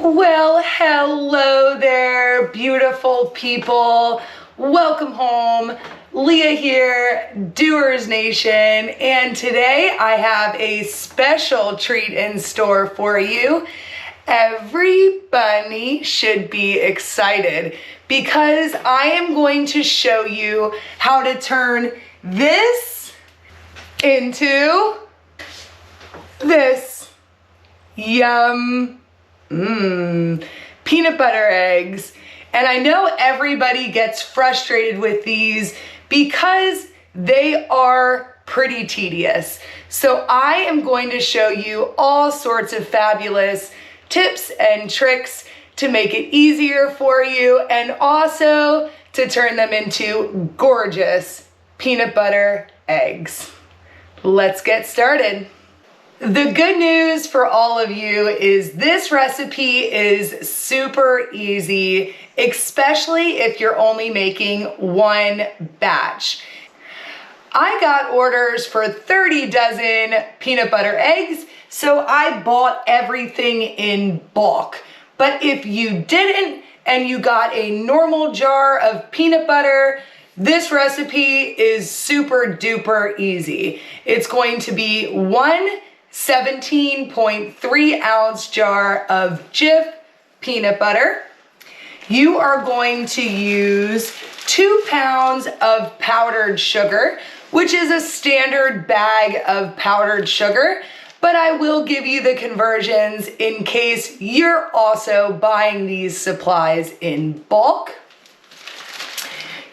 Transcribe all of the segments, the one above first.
Well, hello there, beautiful people. Welcome home. Leah here, Doers Nation, and today I have a special treat in store for you. Every bunny should be excited because I am going to show you how to turn this into this. Yum. Peanut butter eggs. And I know everybody gets frustrated with these because they are pretty tedious. So I am going to show you all sorts of fabulous tips and tricks to make it easier for you and also to turn them into gorgeous peanut butter eggs. Let's get started. The good news for all of you is this recipe is super easy, especially if you're only making one batch. I got orders for 30 dozen peanut butter eggs, so I bought everything in bulk. But if you didn't and you got a normal jar of peanut butter, this recipe is super duper easy. It's going to be one 17.3 ounce jar of Jif peanut butter. You are going to use 2 pounds of powdered sugar, which is a standard bag of powdered sugar, but I will give you the conversions in case you're also buying these supplies in bulk.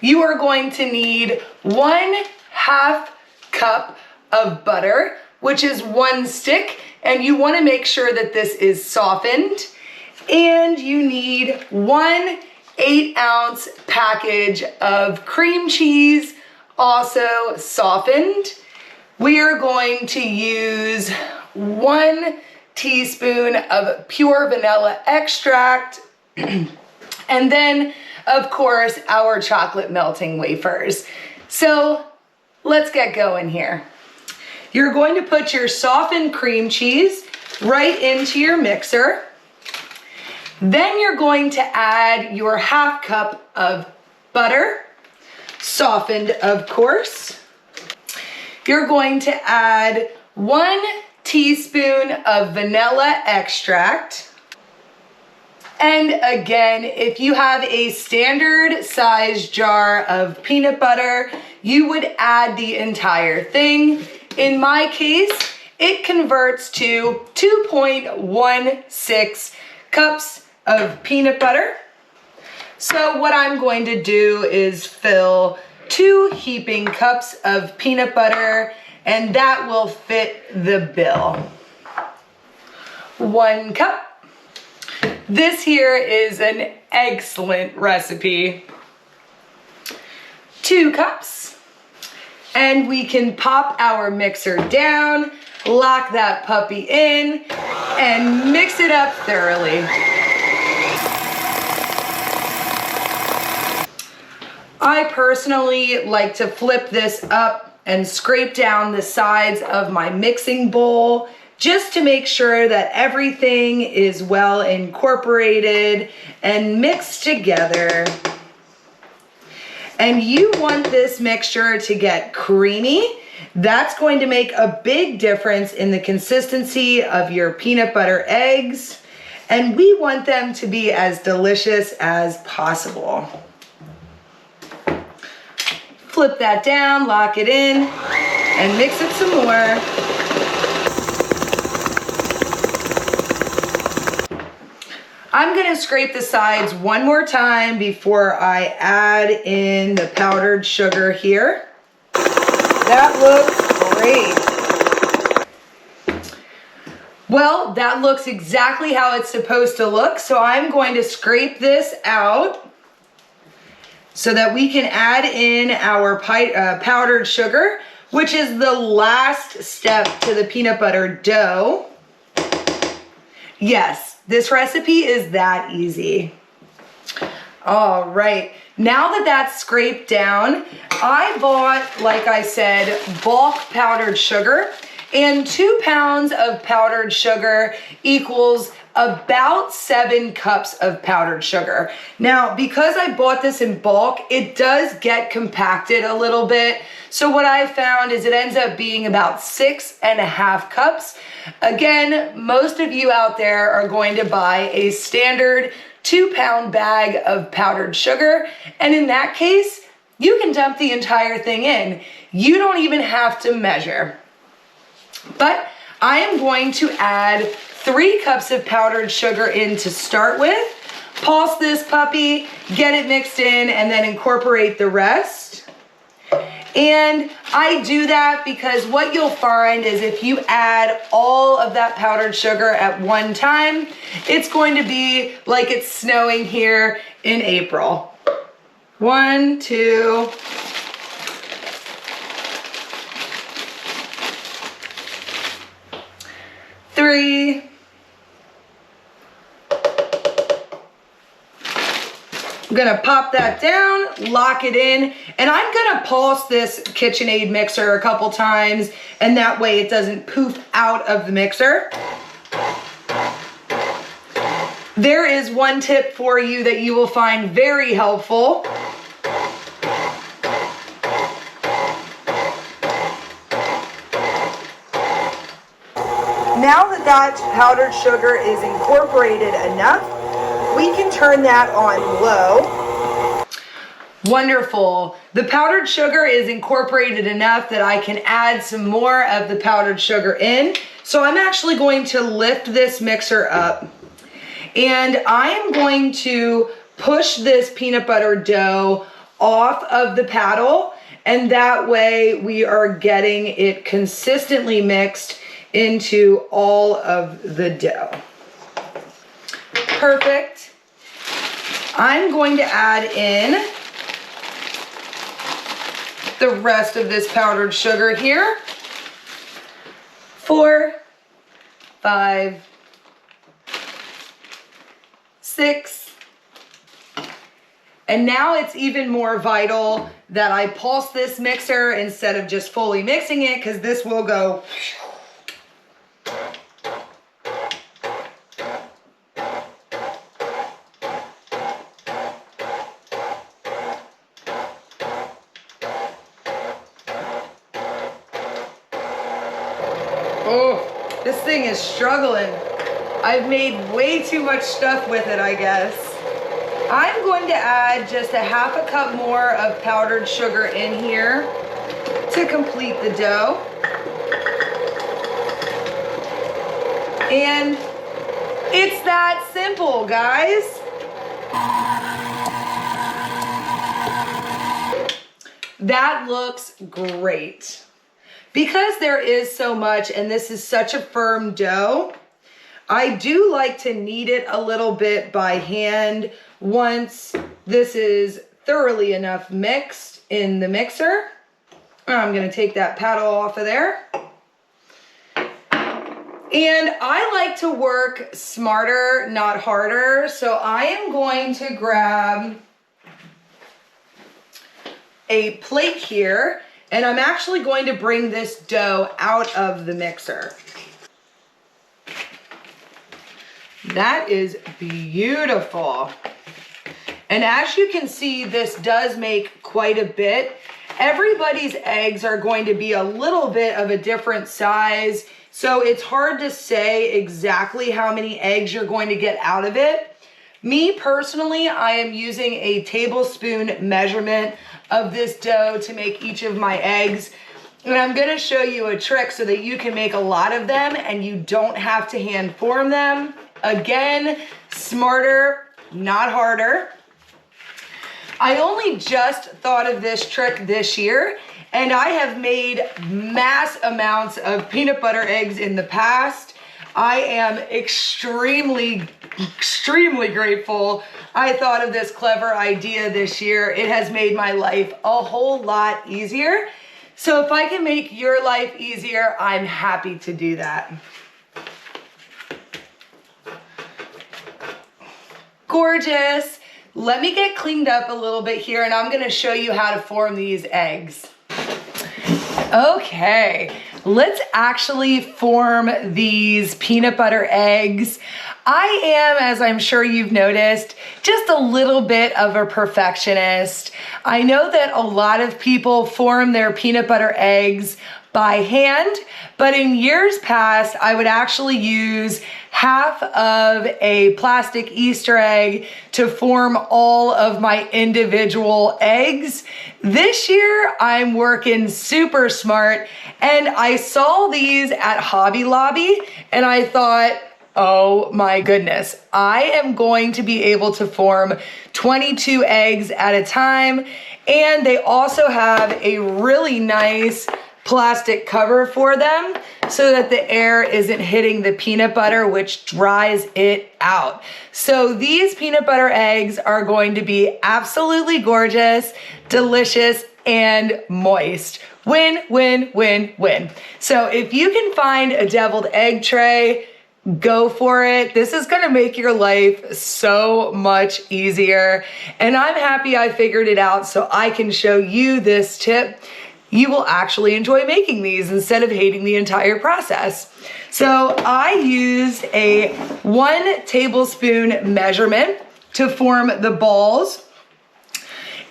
You are going to need 1/2 cup of butter, which is 1 stick, and you want to make sure that this is softened. And you need 1 8-ounce package of cream cheese, also softened. We are going to use 1 teaspoon of pure vanilla extract, and then, of course, our chocolate melting wafers. So let's get going here. You're going to put your softened cream cheese right into your mixer. Then you're going to add your 1/2 cup of butter, softened of course. You're going to add 1 teaspoon of vanilla extract. And again, if you have a standard size jar of peanut butter, you would add the entire thing. In my case, it converts to 2.16 cups of peanut butter. So what I'm going to do is fill 2 heaping cups of peanut butter, and that will fit the bill. 1 cup. This here is an excellent recipe. 2 cups. And we can pop our mixer down, lock that puppy in, and mix it up thoroughly. I personally like to flip this up and scrape down the sides of my mixing bowl just to make sure that everything is well incorporated and mixed together. And you want this mixture to get creamy. That's going to make a big difference in the consistency of your peanut butter eggs. And we want them to be as delicious as possible. Flip that down, lock it in, and mix it some more. I'm gonna scrape the sides one more time before I add in the powdered sugar here. That looks great. Well, that looks exactly how it's supposed to look, so I'm going to scrape this out so that we can add in our powdered sugar, which is the last step to the peanut butter dough. Yes, this recipe is that easy. All right, now that that's scraped down, I bought, like I said, bulk powdered sugar, and 2 pounds of powdered sugar equals about 7 cups of powdered sugar. Now, because I bought this in bulk, it does get compacted a little bit. So what I found is it ends up being about 6.5 cups. Again, most of you out there are going to buy a standard 2-pound bag of powdered sugar. And in that case, you can dump the entire thing in. You don't even have to measure. But I am going to add 3 cups of powdered sugar in to start with. Pulse this puppy, get it mixed in, and then incorporate the rest. And I do that because what you'll find is if you add all of that powdered sugar at one time, it's going to be like it's snowing here in April. 1, 2, 3. I'm gonna pop that down, lock it in, and I'm gonna pulse this KitchenAid mixer a couple times, and that way it doesn't poof out of the mixer. There is one tip for you that you will find very helpful. Now that powdered sugar is incorporated enough, we can turn that on low. Wonderful. The powdered sugar is incorporated enough that I can add some more of the powdered sugar in. So I'm actually going to lift this mixer up, and I am going to push this peanut butter dough off of the paddle, and that way we are getting it consistently mixed into all of the dough. Perfect. I'm going to add in the rest of this powdered sugar here. 4, 5, 6. And now it's even more vital that I pulse this mixer instead of just fully mixing it, because this will go. Oh, this thing is struggling. I've made way too much stuff with it, I guess. I'm going to add just a half a cup more of powdered sugar in here to complete the dough. And it's that simple, guys. That looks great. Because there is so much and this is such a firm dough, I do like to knead it a little bit by hand once this is thoroughly enough mixed in the mixer. I'm gonna take that paddle off of there. And I like to work smarter, not harder. So I am going to grab a plate here, and I'm actually going to bring this dough out of the mixer. That is beautiful. And as you can see, this does make quite a bit. Everybody's eggs are going to be a little bit of a different size, so it's hard to say exactly how many eggs you're going to get out of it. Me personally, I am using a tablespoon measurement of this dough to make each of my eggs. And I'm gonna show you a trick so that you can make a lot of them and you don't have to hand form them. Again, smarter, not harder. I only just thought of this trick this year, and I have made mass amounts of peanut butter eggs in the past. I am extremely grateful I thought of this clever idea this year. It has made my life a whole lot easier. So if I can make your life easier, I'm happy to do that. Gorgeous. Let me get cleaned up a little bit here, and I'm gonna show you how to form these eggs. Okay, let's actually form these peanut butter eggs. I am, as I'm sure you've noticed, just a little bit of a perfectionist. I know that a lot of people form their peanut butter eggs by hand, but in years past, I would actually use half of a plastic Easter egg to form all of my individual eggs. This year, I'm working super smart, and I saw these at Hobby Lobby, and I thought, oh my goodness, I am going to be able to form 22 eggs at a time. And they also have a really nice plastic cover for them so that the air isn't hitting the peanut butter, which dries it out. So these peanut butter eggs are going to be absolutely gorgeous, delicious, and moist. Win, win, win, win. So if you can find a deviled egg tray, go for it. This is going to make your life so much easier. And I'm happy I figured it out so I can show you this tip. You will actually enjoy making these instead of hating the entire process. So I used a 1 tablespoon measurement to form the balls.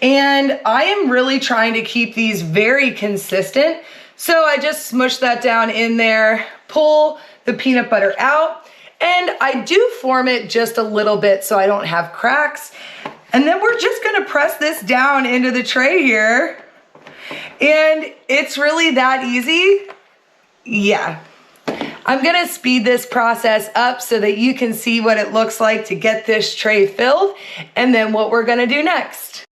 And I am really trying to keep these very consistent. So I just smushed that down in there, pull the peanut butter out, and I do form it just a little bit so I don't have cracks. And then we're just gonna press this down into the tray here. And it's really that easy. Yeah. I'm gonna speed this process up so that you can see what it looks like to get this tray filled, and then what we're gonna do next.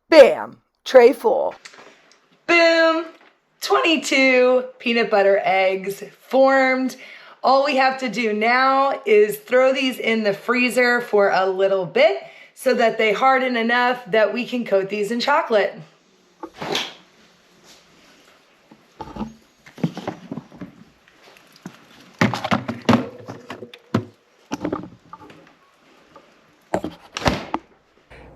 Bam, tray full. Boom, 22 peanut butter eggs formed. All we have to do now is throw these in the freezer for a little bit so that they harden enough that we can coat these in chocolate.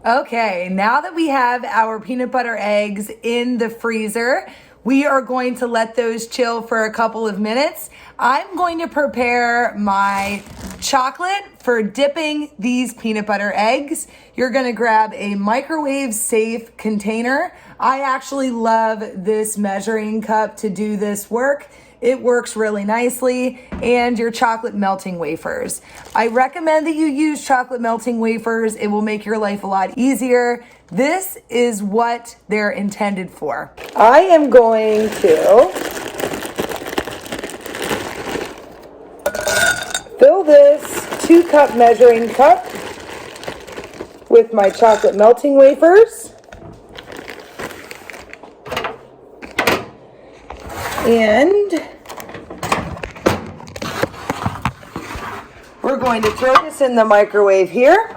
Okay, now that we have our peanut butter eggs in the freezer, we are going to let those chill for a couple of minutes. I'm going to prepare my chocolate for dipping these peanut butter eggs. You're going to grab a microwave safe container. I actually love this measuring cup to do this work. It works really nicely, and your chocolate melting wafers. I recommend that you use chocolate melting wafers. It will make your life a lot easier. This is what they're intended for. I am going to fill this 2-cup measuring cup with my chocolate melting wafers. And we're going to throw this in the microwave here.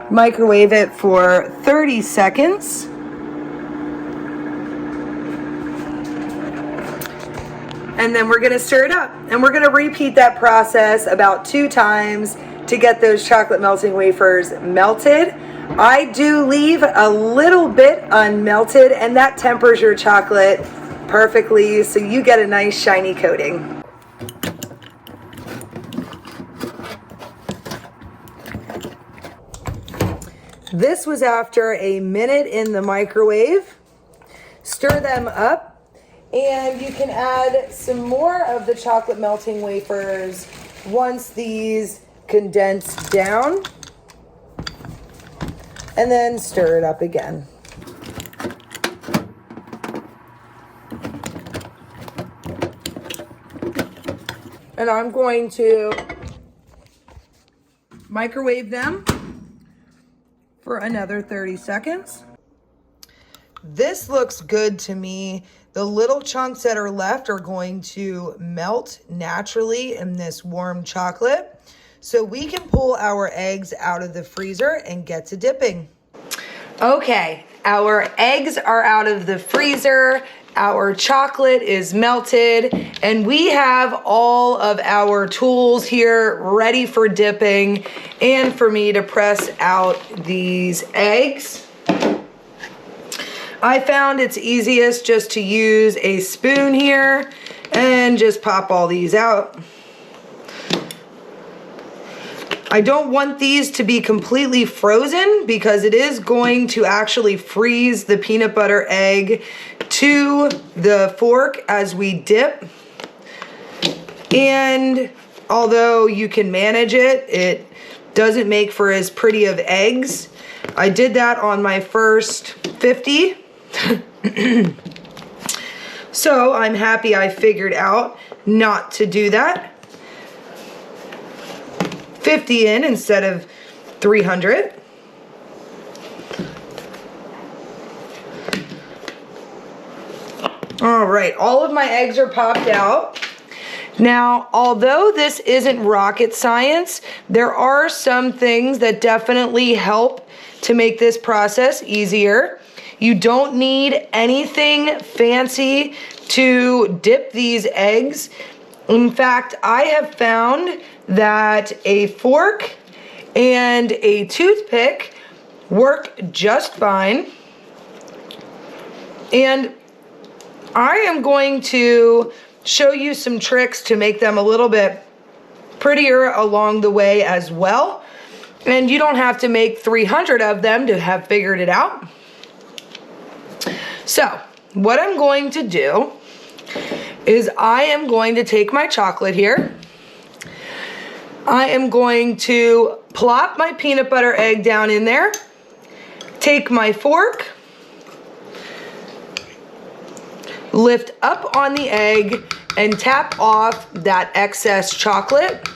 Microwave it for 30 seconds. And then we're going to stir it up. And we're going to repeat that process about 2 times to get those chocolate melting wafers melted. I do leave a little bit unmelted, and that tempers your chocolate perfectly so you get a nice shiny coating. This was after a minute in the microwave. Stir them up, and you can add some more of the chocolate melting wafers once these condense down. And then stir it up again. And I'm going to microwave them for another 30 seconds. This looks good to me. The little chunks that are left are going to melt naturally in this warm chocolate. So we can pull our eggs out of the freezer and get to dipping. Okay, our eggs are out of the freezer. Our chocolate is melted, and we have all of our tools here ready for dipping and for me to press out these eggs. I found it's easiest just to use a spoon here and just pop all these out. I don't want these to be completely frozen because it is going to actually freeze the peanut butter egg to the fork as we dip. And although you can manage it, it doesn't make for as pretty of eggs. I did that on my first 50. So I'm happy I figured out not to do that. 50 in instead of 300. All right, all of my eggs are popped out. Now, although this isn't rocket science, there are some things that definitely help to make this process easier. You don't need anything fancy to dip these eggs. In fact, I have found that a fork and a toothpick work just fine. And I am going to show you some tricks to make them a little bit prettier along the way as well. And you don't have to make 300 of them to have figured it out. So, what I'm going to do is I am going to take my chocolate here. I am going to plop my peanut butter egg down in there, take my fork, lift up on the egg, and tap off that excess chocolate.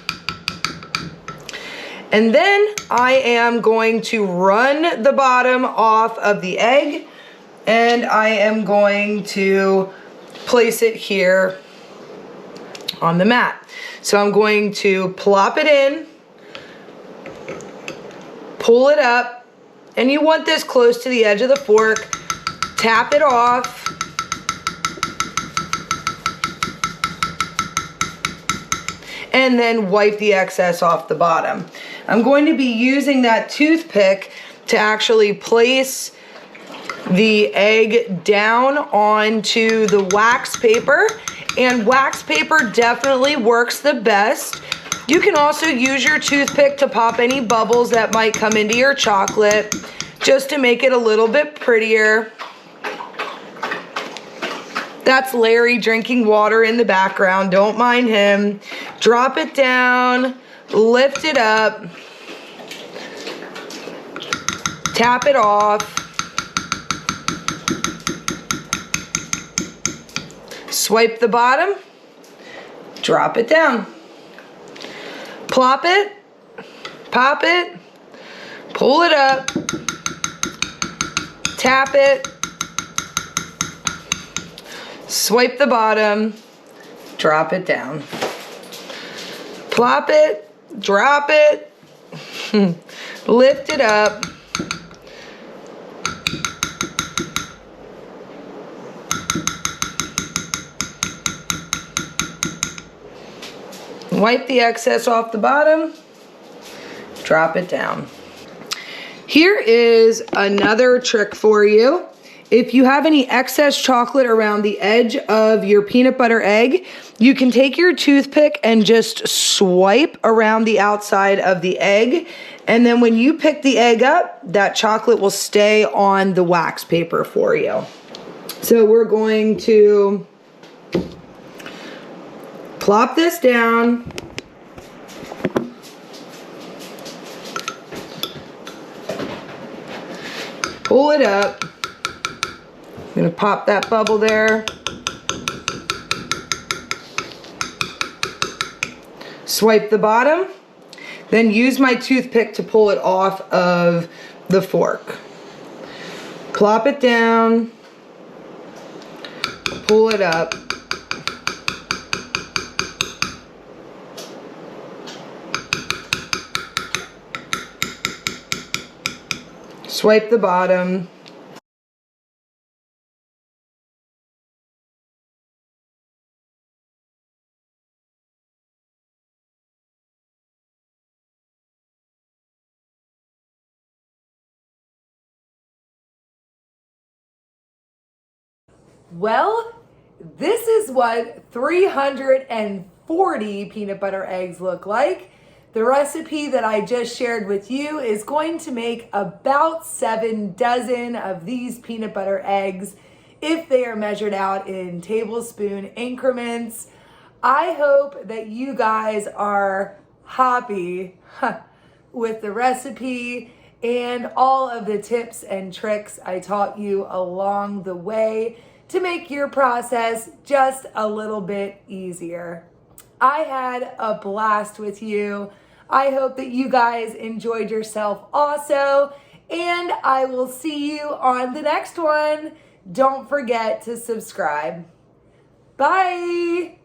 And then I am going to run the bottom off of the egg, and I am going to place it here on the mat. So I'm going to plop it in, pull it up, and you want this close to the edge of the fork, tap it off, and then wipe the excess off the bottom. I'm going to be using that toothpick to actually place the egg down onto the wax paper, and wax paper definitely works the best. You can also use your toothpick to pop any bubbles that might come into your chocolate just to make it a little bit prettier. That's Larry drinking water in the background, don't mind him. Drop it down, lift it up, tap it off, swipe the bottom, drop it down. Plop it, pop it, pull it up, tap it, swipe the bottom, drop it down. Plop it, drop it, lift it up, wipe the excess off the bottom, drop it down. Here is another trick for you. If you have any excess chocolate around the edge of your peanut butter egg, you can take your toothpick and just swipe around the outside of the egg. And then when you pick the egg up, that chocolate will stay on the wax paper for you. So we're going to plop this down. Pull it up. I'm going to pop that bubble there. Swipe the bottom. Then use my toothpick to pull it off of the fork. Plop it down. Pull it up. Swipe the bottom. Well, this is what 340 peanut butter eggs look like. The recipe that I just shared with you is going to make about 7 dozen of these peanut butter eggs if they are measured out in tablespoon increments. I hope that you guys are happy with the recipe and all of the tips and tricks I taught you along the way to make your process just a little bit easier. I had a blast with you. I hope that you guys enjoyed yourself also, and I will see you on the next one. Don't forget to subscribe. Bye.